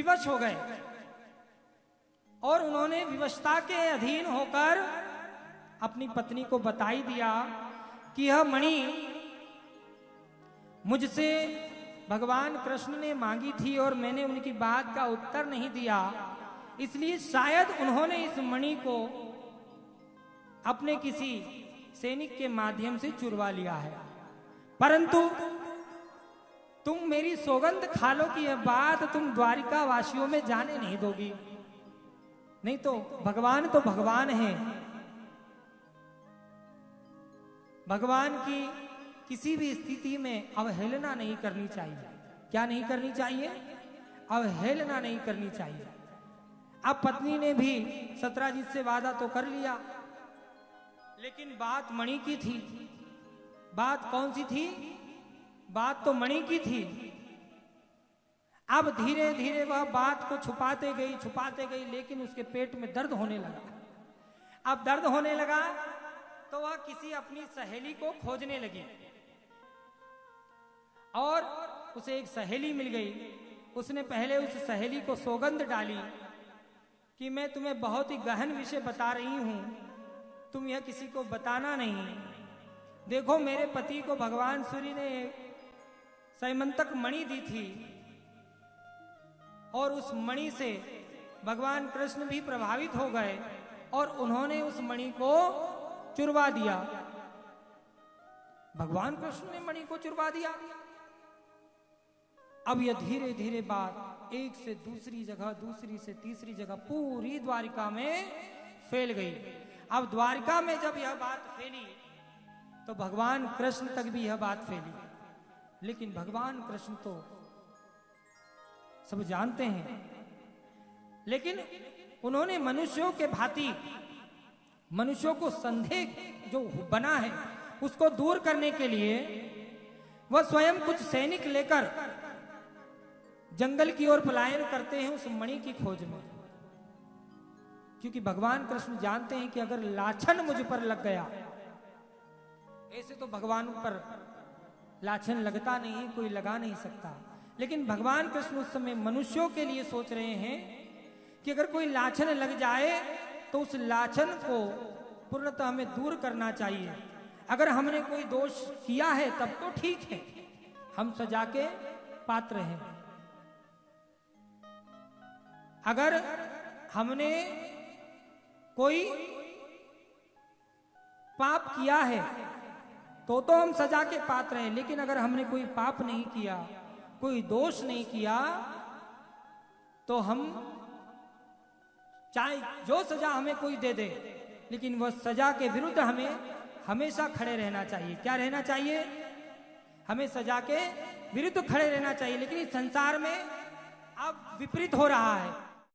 विवश हो गए और उन्होंने विवशता के अधीन होकर अपनी पत्नी को बता ही दिया कि यह मणि मुझसे भगवान कृष्ण ने मांगी थी और मैंने उनकी बात का उत्तर नहीं दिया, इसलिए शायद उन्होंने इस मणि को अपने किसी सैनिक के माध्यम से चुरवा लिया है। परंतु तुम मेरी सौगंध खा लो कि यह बात तुम द्वारिका वासियों में जाने नहीं दोगी, नहीं तो भगवान है। भगवान की किसी भी स्थिति में अवहेलना नहीं करनी चाहिए। क्या नहीं करनी चाहिए? अवहेलना नहीं करनी चाहिए। अब पत्नी ने भी सत्राजित से वादा तो कर लिया, लेकिन बात मणि की थी। बात कौन सी थी? बात तो मणि की थी। अब धीरे धीरे वह बात को छुपाते गई, लेकिन उसके पेट में दर्द होने लगा। अब दर्द होने लगा तो वह किसी अपनी सहेली को खोजने लगी और उसे एक सहेली मिल गई। उसने पहले उस सहेली को सौगंध डाली कि मैं तुम्हें बहुत ही गहन विषय बता रही हूं, तुम यह किसी को बताना नहीं। देखो, मेरे पति को भगवान सूर्य ने सैमंतक मणि दी थी और उस मणि से भगवान कृष्ण भी प्रभावित हो गए और उन्होंने उस मणि को चुरवा दिया। भगवान कृष्ण ने मणि को चुरवा दिया। अब यह धीरे धीरे बात एक से दूसरी जगह, दूसरी से तीसरी जगह पूरी द्वारिका में फैल गई। अब द्वारिका में जब यह बात फैली तो भगवान कृष्ण तक भी यह बात फैली, लेकिन भगवान कृष्ण तो सब जानते हैं, लेकिन उन्होंने मनुष्यों के भांति मनुष्यों को संदेह जो बना है उसको दूर करने के लिए वह स्वयं कुछ सैनिक लेकर जंगल की ओर पलायन करते हैं उस मणि की खोज में। क्योंकि भगवान कृष्ण जानते हैं कि अगर लाछन मुझ पर लग गया, ऐसे तो भगवान पर लाछन लगता नहीं है, कोई लगा नहीं सकता, लेकिन भगवान कृष्ण उस समय मनुष्यों के लिए सोच रहे हैं कि अगर कोई लाछन लग जाए तो उस लाछन को पूर्णतः हमें दूर करना चाहिए। अगर हमने कोई दोष किया है तब तो ठीक है, हम सजा के पात्र हैं। अगर हमने कोई पाप किया है तो हम सजा के पात्र हैं, लेकिन अगर हमने कोई पाप नहीं किया, कोई दोष नहीं किया, तो हम चाहे जो सजा हमें कोई दे दे, लेकिन वह सजा के विरुद्ध हमें हमेशा खड़े रहना चाहिए। क्या रहना चाहिए? हमें सजा के विरुद्ध खड़े रहना चाहिए। लेकिन इस संसार में अब विपरीत हो रहा है।